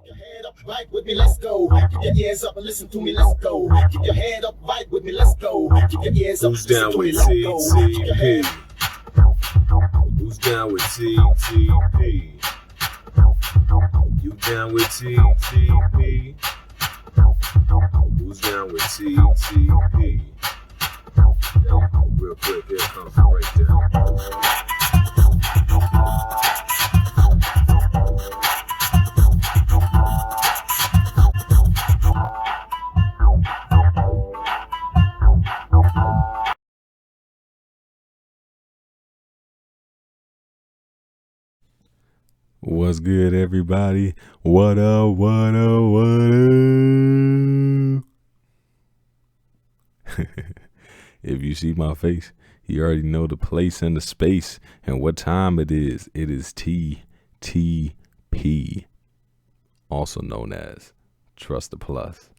your head up, right with me, let's go. Keep your ears up and listen to me, let's go. Keep your head up, right with me, let's go. Keep your ears up, Who's listen down to me, with let's go. Keep your head TTP? Who's down with TTP? You down with TTP? Who's down with TTP? Real quick, here comes the breakdown. What's good, everybody? What up, what up, what up? If you see my face, you already know the place and the space and what time it is. It is TTP, also known as Trust the Plus.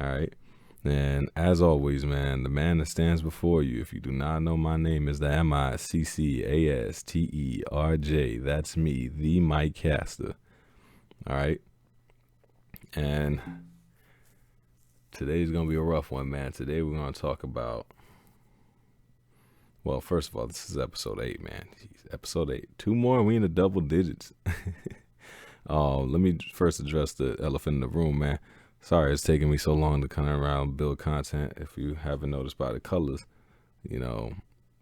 All right. And as always, man, the man that stands before you, if you do not know my name, is the MICCASTERJ. That's me, the Mike Caster. All right. And today's going to be a rough one, man. Today we're going to talk about, well, first of all, this is episode 8, man. Jeez, episode 8. 2 more and we in the double digits. Let me first address the elephant in the room, man. Sorry it's taking me so long to come around build content. If you haven't noticed by the colors,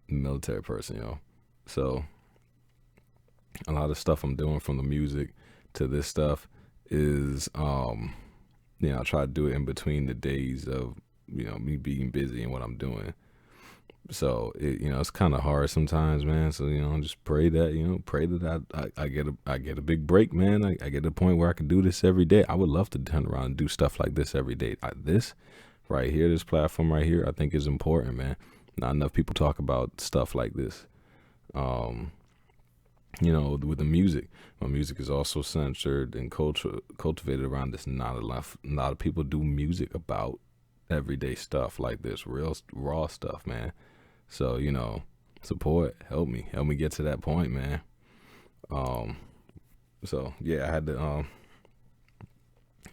military person, So a lot of stuff I'm doing, from the music to this stuff, is I try to do it in between the days of me being busy and what I'm doing. So it's kind of hard sometimes, man. So just pray that I get a big break, man. I get to the point where I can do this every day. I would love to turn around and do stuff like this every day. This right here, this platform right here, I think is important, man. Not enough people talk about stuff like this. With the music, my music is also censored and cultivated around this. Not a lot of people do music about everyday stuff like this, real raw stuff, man. So support, help me get to that point, man. So yeah, I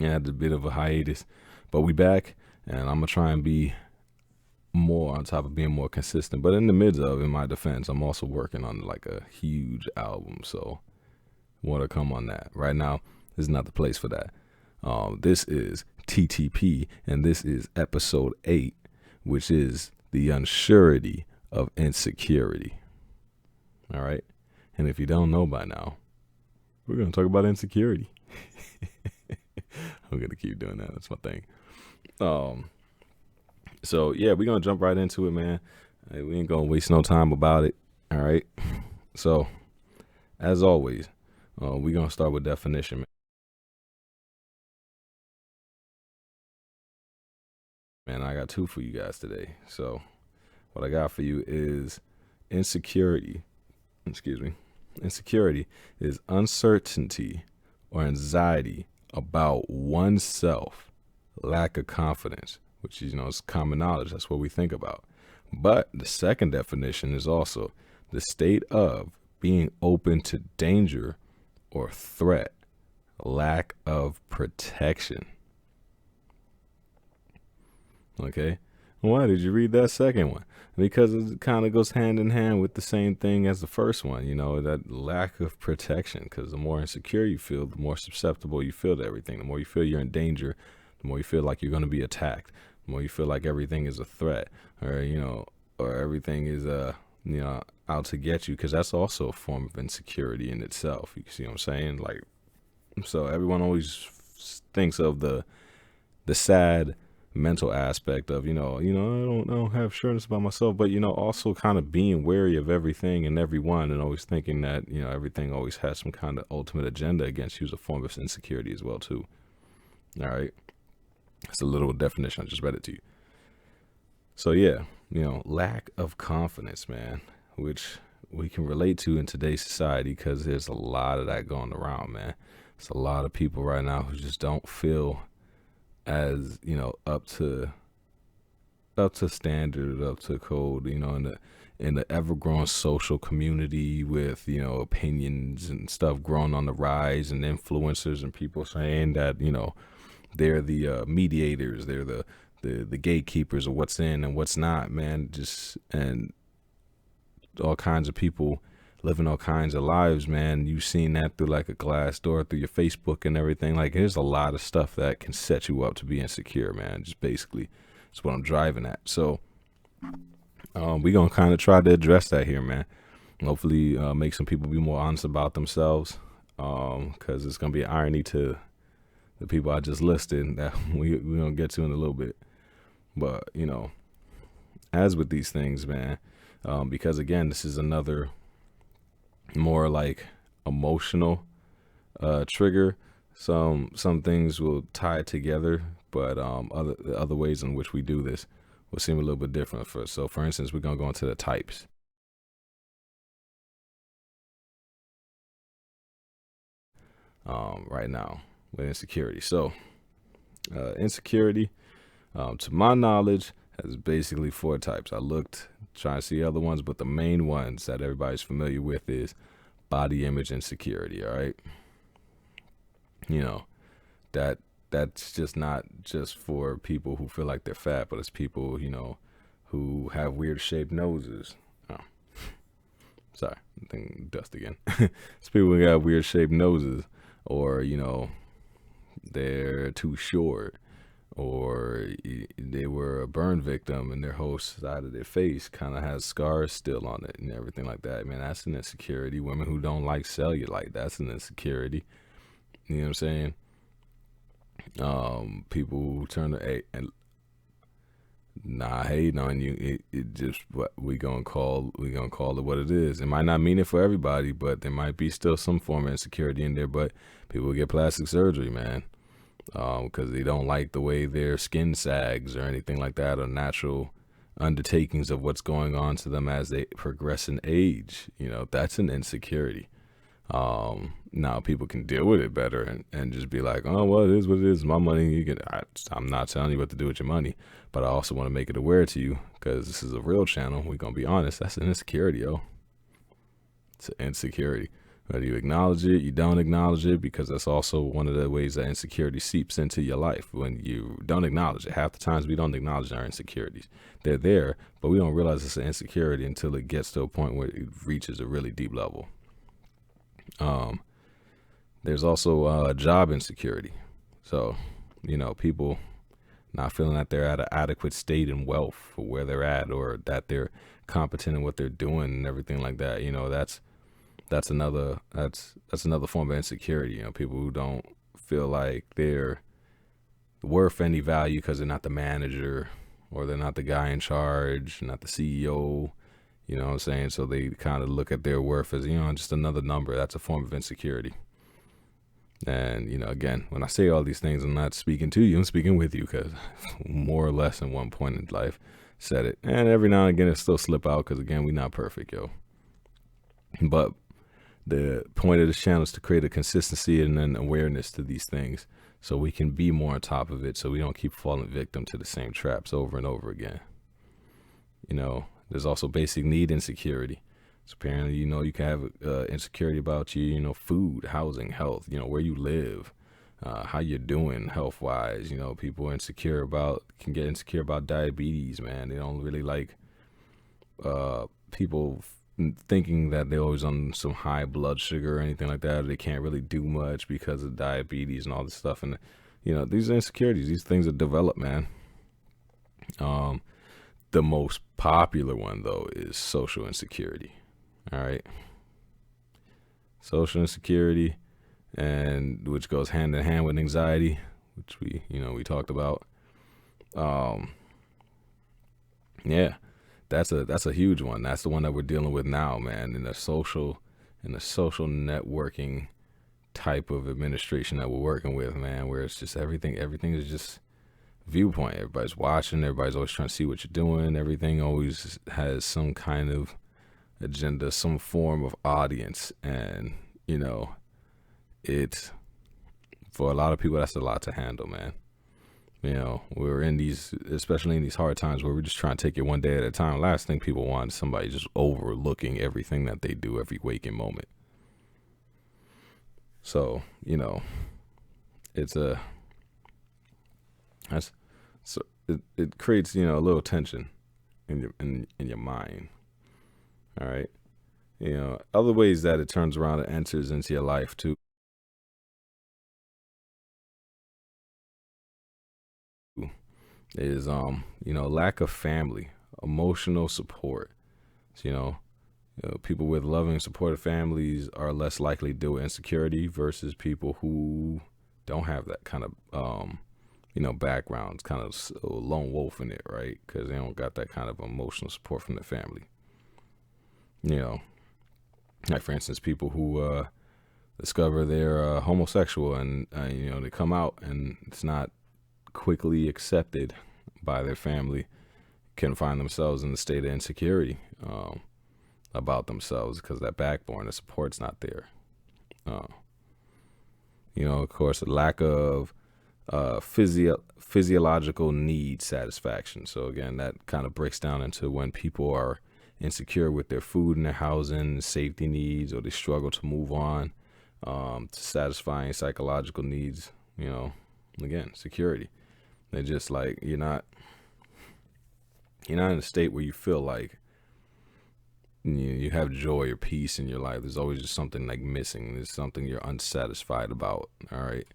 had a bit of a hiatus, but we back, and I'm gonna try and be more on top of being more consistent. But in the midst of, in my defense, I'm also working on like a huge album, so more to come on that. Right now is not the place for that. This is TTP, and this is episode 8, which is the Unsurety of Insecurity. All right. And if you don't know by now, we're going to talk about insecurity. I'm going to keep doing that. That's my thing. So yeah, we're going to jump right into it, man. We ain't going to waste no time about it. All right. So as always, we're going to start with definition, man. Man, I got 2 for you guys today. So what I got for you is insecurity. Insecurity is uncertainty or anxiety about oneself, lack of confidence, which is common knowledge. That's what we think about. But the second definition is also the state of being open to danger or threat, lack of protection. Okay. Why did you read that second one? Because it kind of goes hand in hand with the same thing as the first one, that lack of protection. Because the more insecure you feel, the more susceptible you feel to everything. The more you feel you're in danger, the more you feel like you're going to be attacked. The more you feel like everything is a threat, or everything is out to get you. Because that's also a form of insecurity in itself. You see what I'm saying? Like, so everyone always thinks of the sad mental aspect of I don't have assurance about myself, but also kind of being wary of everything and everyone, and always thinking that everything always has some kind of ultimate agenda against you is a form of insecurity as well too. All right, it's a little definition. I just read it to you. So yeah, lack of confidence, man, which we can relate to in today's society, because there's a lot of that going around, man. It's a lot of people right now who just don't feel as up to standard, up to code, in the ever-growing social community with, you know, opinions and stuff growing on the rise, and influencers and people saying that, you know, they're the mediators, they're the gatekeepers of what's in and what's not, man. Just, and all kinds of people living all kinds of lives, man. You've seen that through like a glass door, through your Facebook and everything. Like, there's a lot of stuff that can set you up to be insecure, man. Just basically, that's what I'm driving at. So we're going to kind of try to address that here, man. Hopefully make some people be more honest about themselves, because it's going to be an irony to the people I just listed that we're going to get to in a little bit. But, you know, as with these things, man, because, again, this is another more like emotional trigger. Some things will tie together, but other ways in which we do this will seem a little bit different. So for instance, we're going to go into the types. Right now with insecurity. So insecurity, to my knowledge, has basically 4 types. I looked trying to see other ones, but the main ones that everybody's familiar with is body image insecurity. All right, you know, that's just not just for people who feel like they're fat, but it's people, you know, who have weird shaped noses. Oh, sorry, I think dust again. It's people who got weird shaped noses, or, you know, they're too short, or they were a burn victim and their whole side of their face kind of has scars still on it and everything like that. Man, that's an insecurity. Women who don't like cellulite, that's an insecurity. You know what I'm saying? People who turn to and not hating on you. It just, what we gonna call it what it is. It might not mean it for everybody, but there might be still some form of insecurity in there. But people get plastic surgery, man, because they don't like the way their skin sags or anything like that, or natural undertakings of what's going on to them as they progress in age. You know, that's an insecurity. Now people can deal with it better and just be like, oh, well, it is what it is. My money. I'm not telling you what to do with your money, but I also want to make it aware to you, because this is a real channel. We're going to be honest. That's an insecurity, yo. It's an insecurity. Whether you acknowledge it, you don't acknowledge it, because that's also one of the ways that insecurity seeps into your life. When you don't acknowledge it, half the times we don't acknowledge our insecurities. They're there, but we don't realize it's an insecurity until it gets to a point where it reaches a really deep level. There's also job insecurity. So, you know, people not feeling that they're at an adequate state in wealth for where they're at, or that they're competent in what they're doing and everything like that. You know, that's another form of insecurity. You know, people who don't feel like they're worth any value because they're not the manager, or they're not the guy in charge, not the CEO. You know what I'm saying? So they kind of look at their worth as, you know, just another number. That's a form of insecurity. And, you know, again, when I say all these things, I'm not speaking to you, I'm speaking with you, because more or less in one point in life said it. And every now and again it still slip out, because, again, we're not perfect, yo. But the point of this channel is to create a consistency and an awareness to these things, so we can be more on top of it, so we don't keep falling victim to the same traps over and over again. You know, there's also basic need insecurity. So apparently, you know, you can have insecurity about you know, food, housing, health, you know, where you live, how you're doing health wise. You know, people can get insecure about diabetes, man. They don't really like people thinking that they're always on some high blood sugar or anything like that. Or they can't really do much because of diabetes and all this stuff. And, you know, these insecurities, these things are developed, man. The most popular one, though, is social insecurity. All right. Social insecurity, and which goes hand in hand with anxiety, which we talked about. Yeah, that's a huge one. That's the one that we're dealing with now, man, in the social networking type of administration that we're working with, man, where it's just everything is just viewpoint. Everybody's watching, everybody's always trying to see what you're doing. Everything always has some kind of agenda, some form of audience, and, you know, it's, for a lot of people, that's a lot to handle, man. We're in these, especially in these hard times where we're just trying to take it one day at a time. Last thing people want is somebody just overlooking everything that they do every waking moment. So, it's that's, so it creates, a little tension in your mind. All right. Other ways that it turns around and enters into your life too is lack of family, emotional support. So, people with loving, supportive families are less likely to deal with insecurity versus people who don't have that kind of background. It's kind of a lone wolf in it, right? Because they don't got that kind of emotional support from the family. Like for instance, people who discover they're homosexual and they come out and it's not quickly accepted by their family, can find themselves in a state of insecurity about themselves because that backbone, the support's not there. Of course, a lack of physiological need satisfaction. So again, that kind of breaks down into when people are insecure with their food and their housing, safety needs, or they struggle to move on to satisfying psychological needs. Again, security. They're just like you're not in a state where you feel like you have joy or peace in your life. There's always just something like missing. There's something you're unsatisfied about. All right.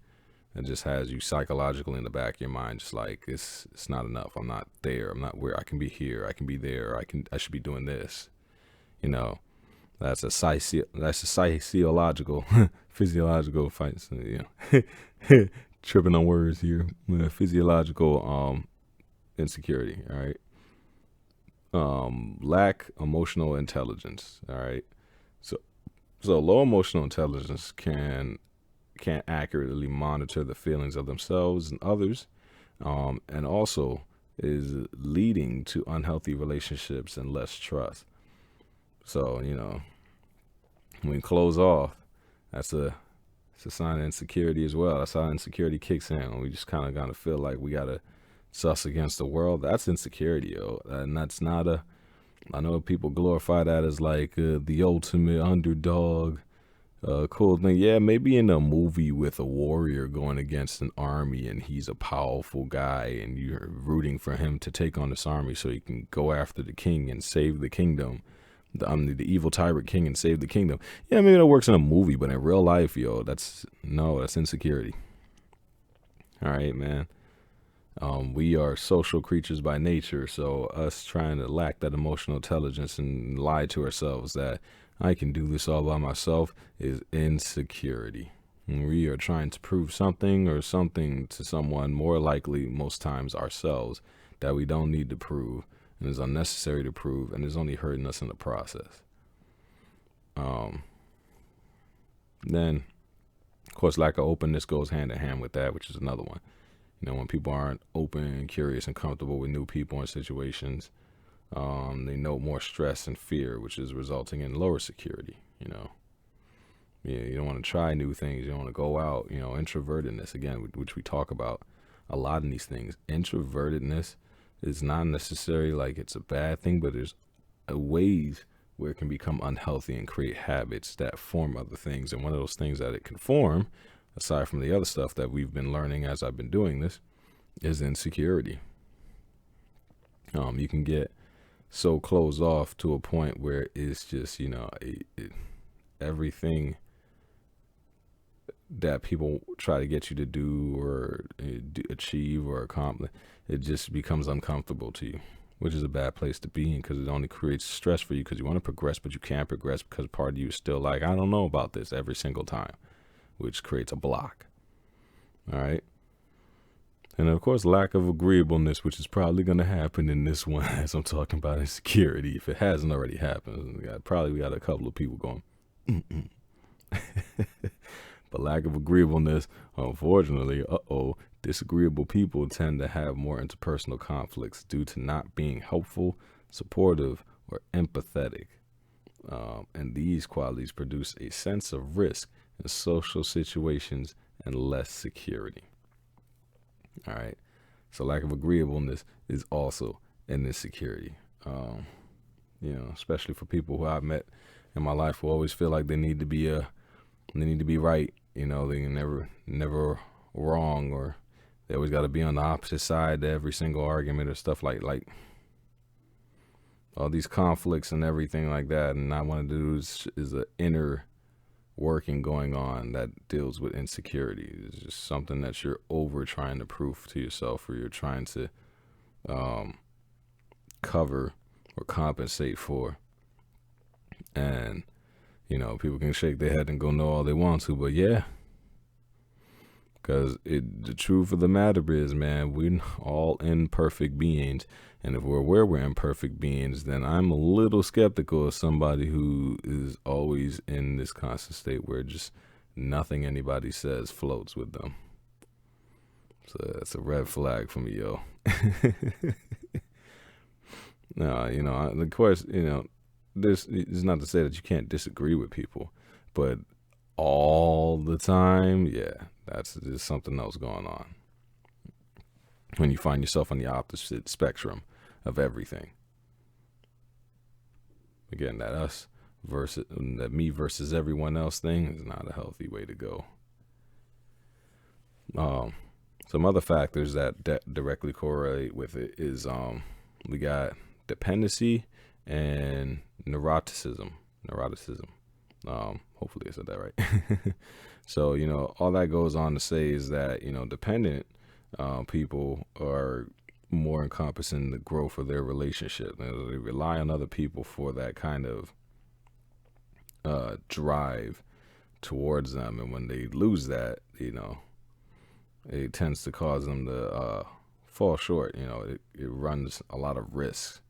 It just has you psychological in the back of your mind, just like it's not enough. I'm not there. I'm not where I can be here. I can be there. I should be doing this. That's a sociological, physiological fight. Tripping on words here. Physiological insecurity. All right. Lack emotional intelligence. All right. So low emotional intelligence can't accurately monitor the feelings of themselves and others, and also is leading to unhealthy relationships and less trust. So when we close off, it's a sign of insecurity as well. That's how insecurity kicks in. When we just kind of gotta feel like we gotta sus against the world. That's insecurity, yo. And that's not I know people glorify that as like the ultimate underdog. Cool thing. Yeah, maybe in a movie with a warrior going against an army and he's a powerful guy and you're rooting for him to take on this army so he can go after the king and save the kingdom. The evil tyrant king and save the kingdom. Yeah, maybe that works in a movie, but in real life, yo, that's insecurity. All right, man. We are social creatures by nature, so us trying to lack that emotional intelligence and lie to ourselves that I can do this all by myself is insecurity. And we are trying to prove something or something to someone, more likely most times ourselves, that we don't need to prove and is unnecessary to prove and is only hurting us in the process. Then, of course, lack of openness goes hand in hand with that, which is another one. When people aren't open and curious and comfortable with new people and situations, they note more stress and fear, which is resulting in lower security. You don't want to try new things. You don't want to go out. Introvertedness, again, which we talk about a lot in these things. Introvertedness is not necessarily like it's a bad thing, but there's ways where it can become unhealthy and create habits that form other things. And one of those things that it can form, aside from the other stuff that we've been learning as I've been doing this, is insecurity. You can get so closed off to a point where it's just, everything that people try to get you to do or achieve or accomplish, it just becomes uncomfortable to you, which is a bad place to be in because it only creates stress for you because you want to progress, but you can't progress because part of you is still like, I don't know about this every single time, which creates a block. All right. And of course, lack of agreeableness, which is probably going to happen in this one as I'm talking about insecurity. If it hasn't already happened, we got a couple of people going, But lack of agreeableness, unfortunately, disagreeable people tend to have more interpersonal conflicts due to not being helpful, supportive, or empathetic. And these qualities produce a sense of risk in social situations and less security. All right. So lack of agreeableness is also an insecurity. Especially for people who I've met in my life who always feel like they need to be right. They never wrong, or they always got to be on the opposite side to every single argument or stuff like all these conflicts and everything like that. And I want to do is an inner working going on that deals with insecurity. It's just something that you're over trying to prove to yourself, or you're trying to cover or compensate for. And people can shake their head and go no all they want to, but yeah, because the truth of the matter is, man, we're all imperfect beings. And if we're aware we're imperfect beings, then I'm a little skeptical of somebody who is always in this constant state where just nothing anybody says floats with them. So that's a red flag for me, yo. No, of course, this is not to say that you can't disagree with people, but all the time, yeah, that's just something else going on. When you find yourself on the opposite spectrum of everything. Again, that me versus everyone else thing is not a healthy way to go. Some other factors that directly correlate with it is we got dependency and neuroticism. Hopefully I said that right. So, all that goes on to say is that, dependent people are more encompassing the growth of their relationship. They rely on other people for that kind of drive towards them. And when they lose that, it tends to cause them to fall short. It runs a lot of risks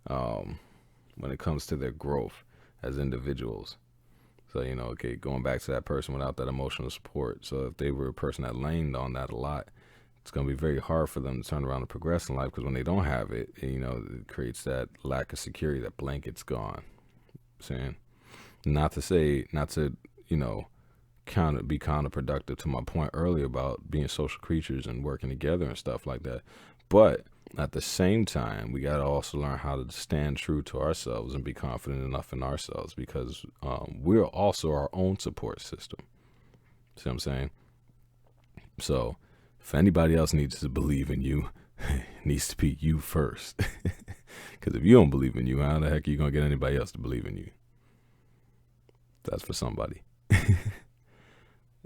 when it comes to their growth as individuals. So, going back to that person without that emotional support. So if they were a person that leaned on that a lot, it's going to be very hard for them to turn around and progress in life, because when they don't have it, it creates that lack of security, that blanket's gone. Saying, not to be counterproductive to my point earlier about being social creatures and working together and stuff like that. But at the same time, we got to also learn how to stand true to ourselves and be confident enough in ourselves, because we're also our own support system. See what I'm saying? So if anybody else needs to believe in you, it needs to be you first. Because if you don't believe in you, how the heck are you going to get anybody else to believe in you? That's for somebody.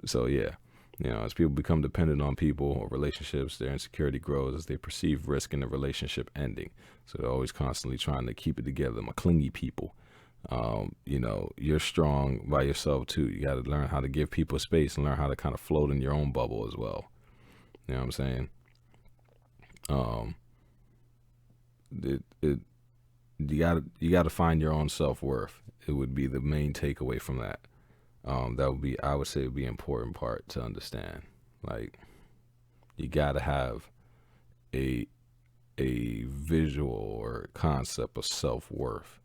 So yeah, as people become dependent on people or relationships, their insecurity grows as they perceive risk in the relationship ending. So they're always constantly trying to keep it together. I'm a clingy people. You're strong by yourself too. You got to learn how to give people space and learn how to kind of float in your own bubble as well. You know what I'm saying? You got to find your own self-worth. It would be the main takeaway from that. That would be, I would say, would be an important part to understand. Like, you got to have a visual or concept of self-worth,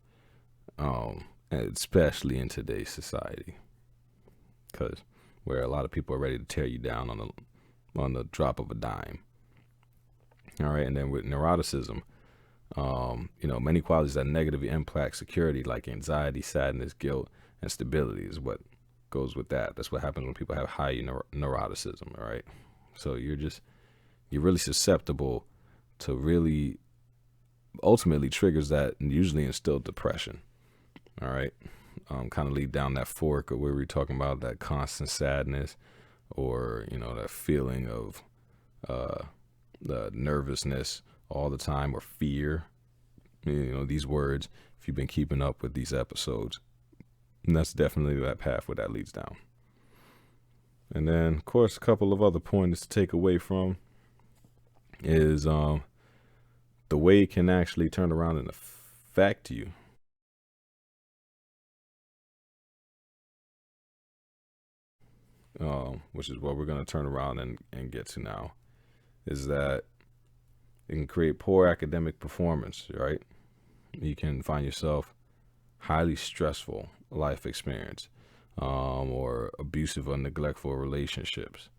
especially in today's society, because where a lot of people are ready to tear you down on the drop of a dime. All right, and then with neuroticism, many qualities that negatively impact security, like anxiety, sadness, guilt, and stability, is what goes with that. That's what happens when people have high neuroticism. All right, so you're really susceptible to really ultimately triggers that usually instill depression. All right, kind of lead down that fork of where we're talking about that constant sadness, or that feeling of the nervousness all the time, or fear. These words, if you've been keeping up with these episodes, and that's definitely that path where that leads down. And then, of course, a couple of other points to take away from is the way it can actually turn around and affect you. Which is what we're going to turn around and get to now, is that it can create poor academic performance, right? You can find yourself highly stressful life experience, or abusive or neglectful relationships,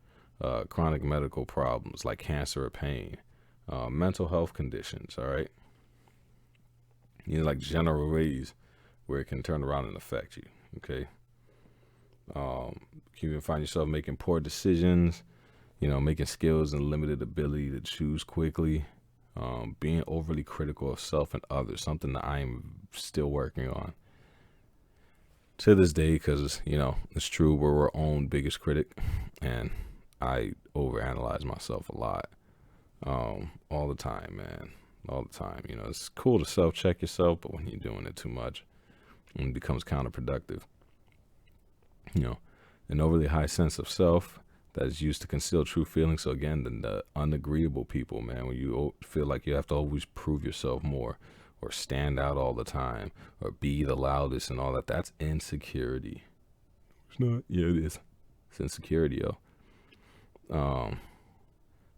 chronic medical problems like cancer or pain, Mental health conditions, all right? Like general ways where it can turn around and affect you, okay? You can find yourself making poor decisions, making skills and limited ability to choose quickly, being overly critical of self and others, something that I'm still working on to this day, because, it's true, we're our own biggest critic, and I overanalyze myself a lot, all the time, man, all the time. It's cool to self-check yourself, but when you're doing it too much, it becomes counterproductive. An overly high sense of self that is used to conceal true feelings. So again, the unagreeable people, man, when you feel like you have to always prove yourself more, or stand out all the time, or be the loudest and all that, that's insecurity. It's not. Yeah, it is. It's insecurity, yo.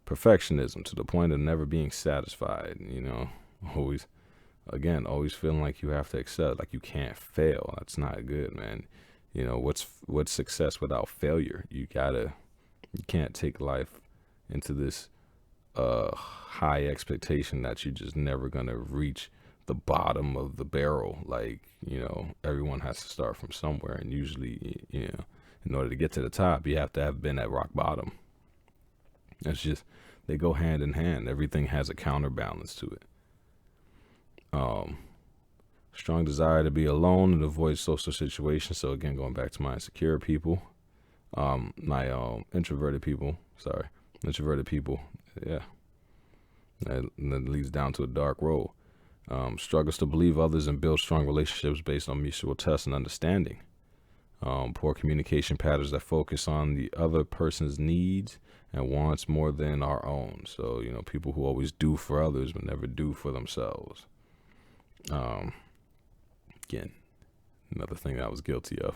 Perfectionism to the point of never being satisfied, always feeling like you have to excel, like you can't fail. That's not good, man. What's success without failure? You can't take life into this high expectation that you're just never gonna reach the bottom of the barrel. Like, everyone has to start from somewhere, and usually, in order to get to the top, you have to have been at rock bottom. That's just, they go hand in hand. Everything has a counterbalance to it. Strong desire to be alone and avoid social situations. So again, going back to my insecure people, my introverted people. Yeah, that leads down to a dark road. Struggles to believe others and build strong relationships based on mutual trust and understanding. Poor communication patterns that focus on the other person's needs and wants more than our own. So, people who always do for others but never do for themselves. Again, another thing that I was guilty of.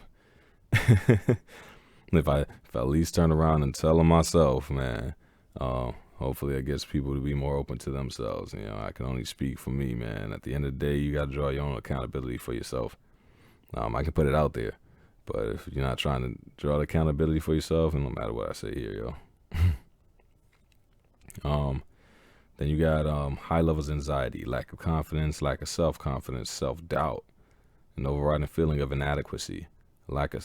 If I at least turn around and tell them myself, man, hopefully it gets people to be more open to themselves. I can only speak for me, man. At the end of the day, you got to draw your own accountability for yourself. I can put it out there, but if you're not trying to draw the accountability for yourself, and no matter what I say here, yo. Then you got high levels of anxiety, lack of confidence, lack of self-confidence, self-doubt, an overriding feeling of inadequacy, lack of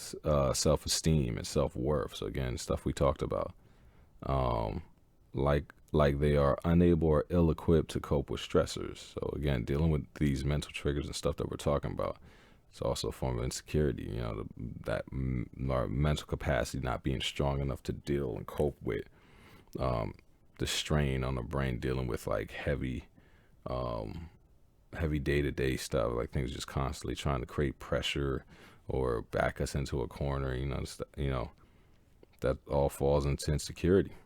self-esteem and self-worth. So again, stuff we talked about. Like they are unable or ill-equipped to cope with stressors. So again, dealing with these mental triggers and stuff that we're talking about, it's also a form of insecurity. That our mental capacity not being strong enough to deal and cope with the strain on the brain, dealing with like heavy day-to-day stuff, like things just constantly trying to create pressure or back us into a corner. That all falls into insecurity.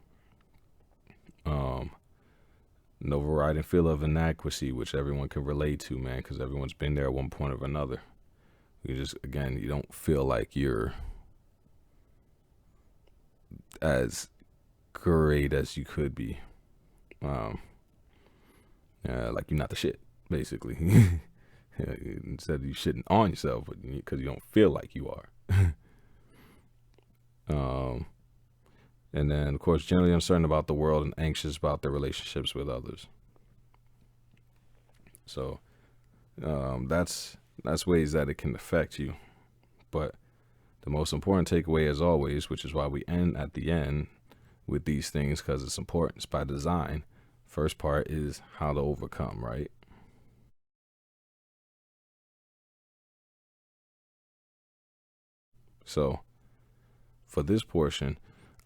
An overriding feel of inadequacy, which everyone can relate to, man, because everyone's been there at one point or another. You don't feel like you're as great as you could be. Like you're not the shit, basically. Instead of you shitting on yourself because you don't feel like you are. And then, of course, generally uncertain about the world and anxious about their relationships with others. So that's ways that it can affect you. But the most important takeaway, as always, which is why we end at the end with these things, because it's important, it's by design. First part is how to overcome, right? So for this portion,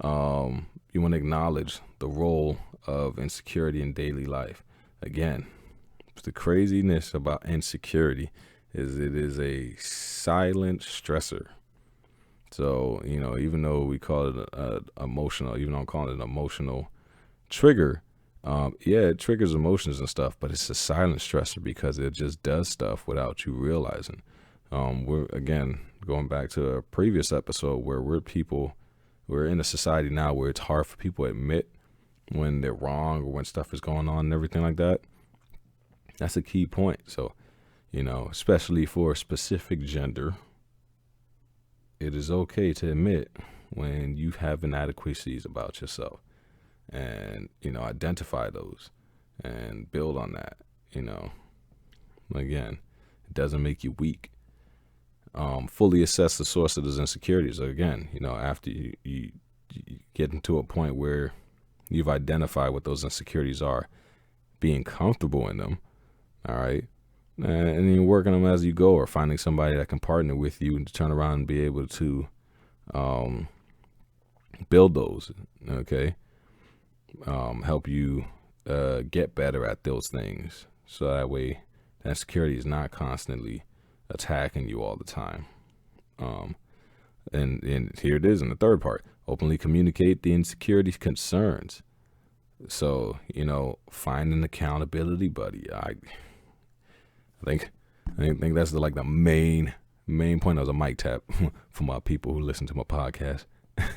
you want to acknowledge the role of insecurity in daily life. Again, the craziness about insecurity is it is a silent stressor. So, even though we call it emotional, even though I'm calling it an emotional trigger, it triggers emotions and stuff, but it's a silent stressor because it just does stuff without you realizing. We're, again, going back to a previous episode where we're in a society now where it's hard for people to admit when they're wrong or when stuff is going on and everything like that. That's a key point. So, especially for a specific gender, it is okay to admit when you have inadequacies about yourself and, identify those and build on that. Again, it doesn't make you weak. Fully assess the source of those insecurities. Again, after you get into a point where you've identified what those insecurities are, being comfortable in them, all right, and you're working them as you go, or finding somebody that can partner with you and turn around and be able to build those, okay, help you get better at those things, so that way that insecurity is not constantly attacking you all the time. And here it is in the third part: openly communicate the insecurity concerns. So, find an accountability buddy. I think that's the main point. That was a mic tap for my people who listen to my podcast. I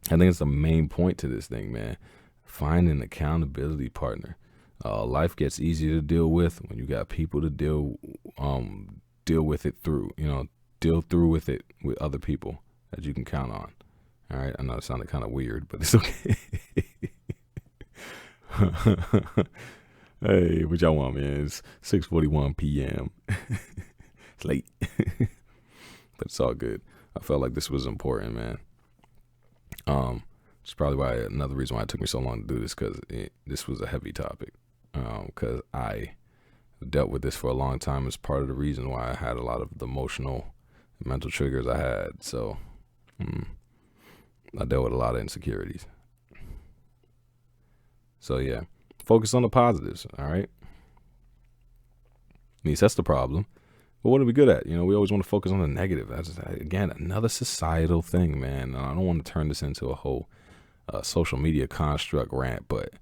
think it's the main point to this thing, man. Find an accountability partner. Life gets easier to deal with when you got people to deal with it through. Deal through with it with other people that you can count on. All right, I know it sounded kind of weird, but it's okay. Hey, what y'all want, man? It's 6:41 p.m. It's late, but it's all good. I felt like this was important, man. It's probably another reason why it took me so long to do this, because this was a heavy topic. Because I dealt with this for a long time. It's part of the reason why I had a lot of the emotional and mental triggers I had. So, I dealt with a lot of insecurities. So yeah, focus on the positives. All right. At least that's the problem. But what are we good at? We always want to focus on the negative. That's, again, another societal thing, man. I don't want to turn this into a whole social media construct rant, but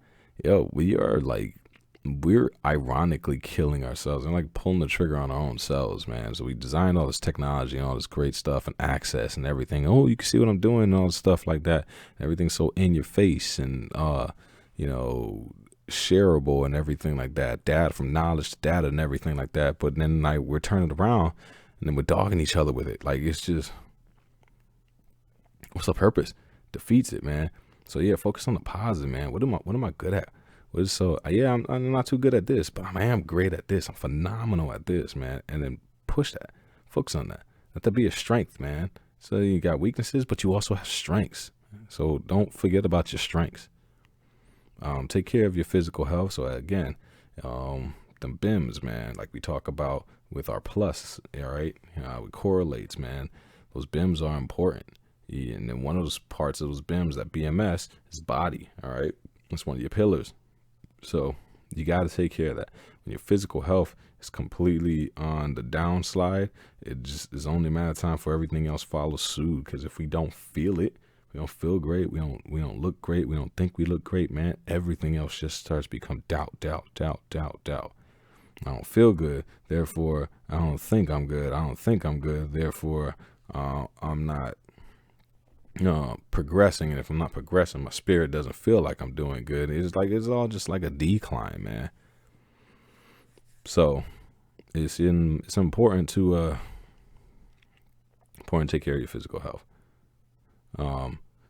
we're ironically killing ourselves and pulling the trigger on our own selves, man. So we designed all this technology and all this great stuff and access and everything. Oh, you can see what I'm doing and all this stuff like that. Everything's so in your face and, shareable and everything like that. Data, from knowledge to data and everything like that. But then we're turning it around and then we're dogging each other with it. It's just, what's the purpose? Defeats it, man. So yeah, focus on the positive, man. What am I good at? I'm not too good at this, but I am great at this. I'm phenomenal at this, man. And then push that. Focus on that. Let that be a strength, man. So you got weaknesses, but you also have strengths. So don't forget about your strengths. Take care of your physical health. So again, them BIMs, man, like we talk about with our plus, all right? It correlates, man. Those BIMs are important. And then one of those parts of those BIMs, that BMS, is body, all right? That's one of your pillars. So you got to take care of that. When your physical health is completely on the downslide, it just is only a matter of time for everything else follows suit. Because if we don't feel it, we don't feel great, we don't look great, we don't think we look great, man, everything else just starts to become doubt. I don't feel good, therefore I don't think I'm good. I don't think I'm good, therefore I'm not progressing. And if I'm not progressing, my spirit doesn't feel like I'm doing good. It's all just like a decline, man. So it's important to take care of your physical health.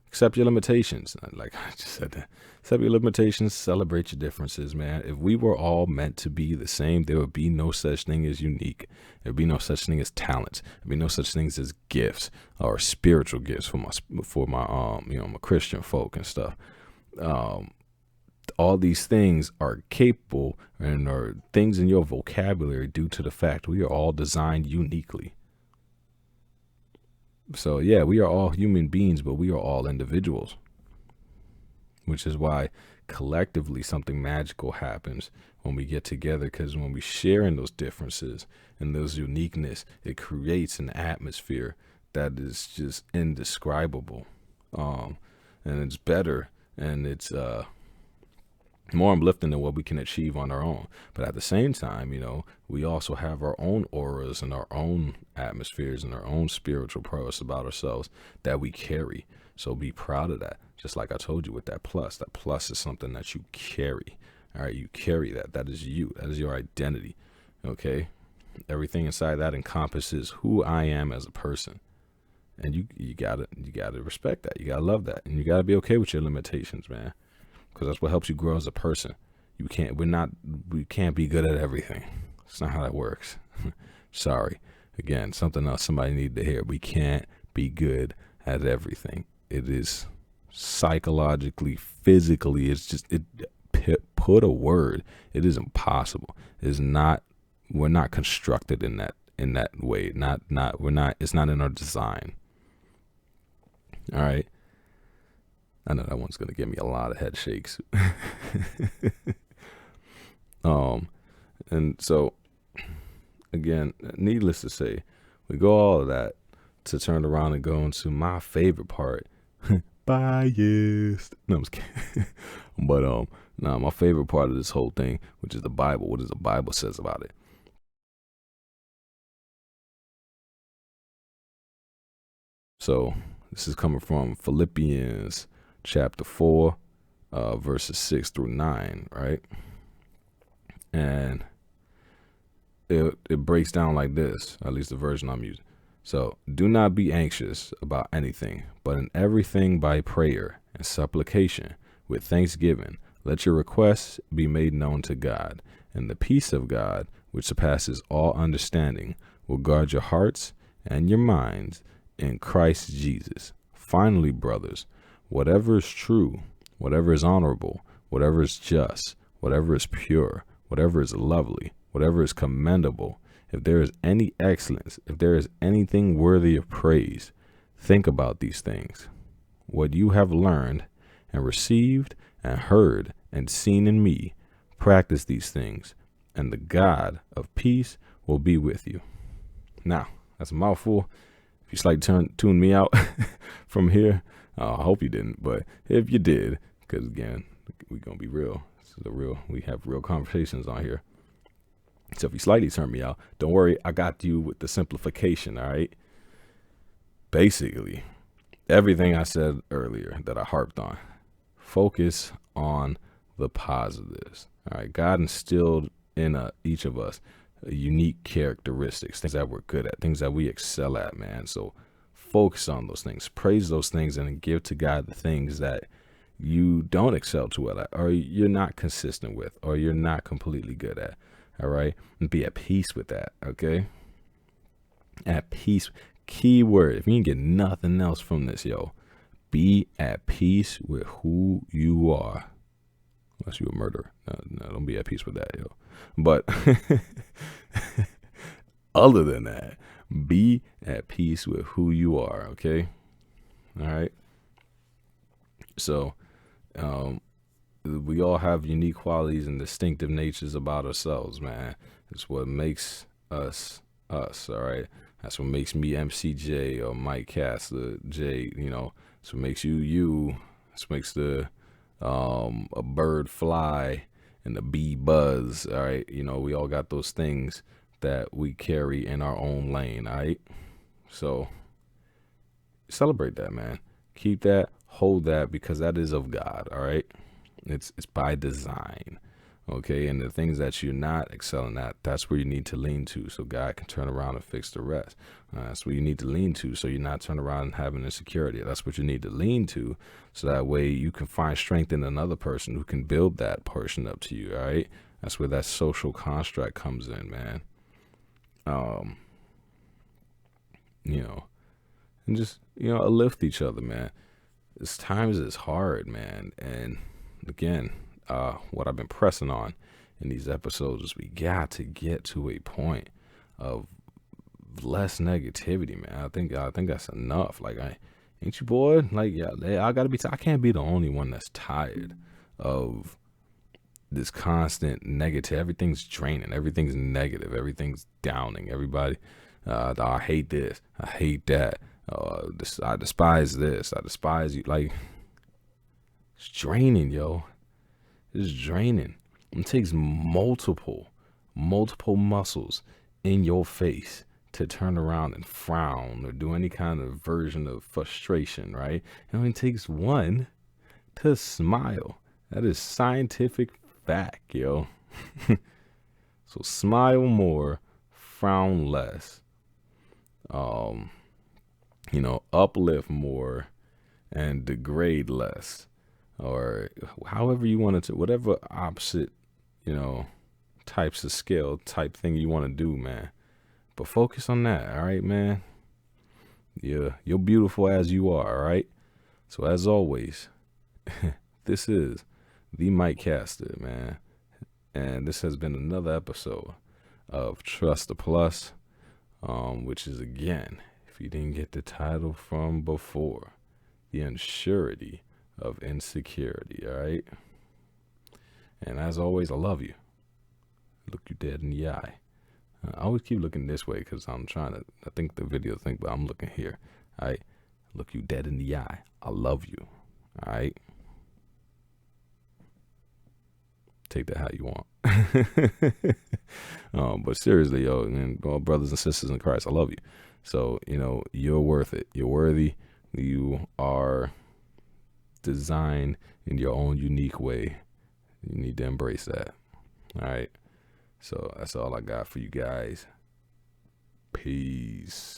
Accept your limitations. Like I just said that. Accept your limitations, celebrate your differences, man. If we were all meant to be the same, there would be no such thing as unique. There would be no such thing as talents. There'd be no such things as gifts or spiritual gifts for my my Christian folk and stuff. All these things are capable and are things in your vocabulary due to the fact we are all designed uniquely. So yeah, we are all human beings, but we are all individuals, which is why collectively something magical happens when we get together, because when we share in those differences and those uniqueness, it creates an atmosphere that is just indescribable. And it's better and it's more uplifting than what we can achieve on our own. But at the same time, we also have our own auras and our own atmospheres and our own spiritual prowess about ourselves that we carry. So be proud of that. Just like I told you with that plus is something that you carry. All right. You carry that. That is you. That is your identity. Okay. Everything inside that encompasses who I am as a person. And you gotta respect that. You gotta love that. And you gotta be okay with your limitations, man. because that's what helps you grow as a person. We can't be good at everything. It's not how that works. Sorry. Again, something else somebody needed to hear. We can't be good at everything. It is psychologically, physically, put a word. It is impossible. It's not, we're not constructed in that way. It's not in our design. All right. I know that one's going to give me a lot of head shakes. And so, again, needless to say, we go all of that to turn around and go into my favorite part. Biased. No, I'm just kidding. But my favorite part of this whole thing, which is the Bible. What does the Bible says about it? So this is coming from Philippians chapter 4, verses 6 through 9, right? And it breaks down like this, at least the version I'm using. So, do not be anxious about anything, but in everything by prayer and supplication with thanksgiving, let your requests be made known to God, and the peace of God, which surpasses all understanding, will guard your hearts and your minds in Christ Jesus. Finally, brothers, whatever is true, whatever is honorable, whatever is just, whatever is pure, whatever is lovely, whatever is commendable, if there is any excellence, if there is anything worthy of praise, think about these things. What you have learned and received and heard and seen in me, practice these things, and the God of peace will be with you. Now, that's a mouthful. If you slightly tune me out from here, I hope you didn't, but if you did, because again, we're going to be real. We have real conversations on here. So if you slightly turn me out, don't worry, I got you with the simplification, all right? Basically, everything I said earlier that I harped on, focus on the positives, all right? God instilled in each of us unique characteristics, things that we're good at, things that we excel at, man. So focus on those things, praise those things, and give to God the things that you don't excel too well at, or you're not consistent with, or you're not completely good at. All right. And be at peace with that. Okay. At peace. Key word. If you can get nothing else from this, yo, be at peace with who you are. Unless you're a murderer. No, don't be at peace with that, yo. But other than that, be at peace with who you are. Okay. All right. So, we all have unique qualities and distinctive natures about ourselves, man. It's what makes us us, all right? That's what makes me MCJ or Mike Castler J, you know. That's what makes you you. That's what makes the a bird fly and the bee buzz, all right? You know, we all got those things that we carry in our own lane, all right? So celebrate that, man. Keep that, hold that, because that is of God, all right? It's by design, okay? And the things that you're not excelling at, that's where you need to lean to so God can turn around and fix the rest. That's where you need to lean to so you're not turning around and having insecurity. That's what you need to lean to so that way you can find strength in another person who can build that person up to you, all right? That's where that social construct comes in, man. You know, and just, you know, uplift each other, man. It's times is hard, man. And again, what I've been pressing on in these episodes is we got to get to a point of less negativity, man. I think that's enough. Like, ain't you bored? Like, yeah, I can't be the only one that's tired of this constant negative. Everything's draining. Everything's negative. Everything's downing. Everybody, I hate this. I hate that. I despise this. I despise you. Like, it's draining, yo. It's draining. It takes multiple muscles in your face to turn around and frown or do any kind of version of frustration, right? It only takes one to smile. That is scientific fact, yo. So smile more, frown less. You know, uplift more and degrade less. or however you want to, whatever opposite, types of skill type thing you want to do, man. But focus on that, all right, man? You're beautiful as you are, all right? So as always, this is the Mike Caster, man. And this has been another episode of Trust the Plus, which is, again, if you didn't get the title from before, the Unsurety of Insecurity, all right? And as always, I love you. Look you dead in the eye. I always keep looking this way because I'm trying to, I think the video thing, but I'm looking here. All right? Look you dead in the eye. I love you. All right? Take that how you want. But seriously, yo, and brothers and sisters in Christ, I love you. So, you're worth it. You're worthy. You are designed in your own unique way. You need to embrace that. All right? So that's all I got for you guys. Peace.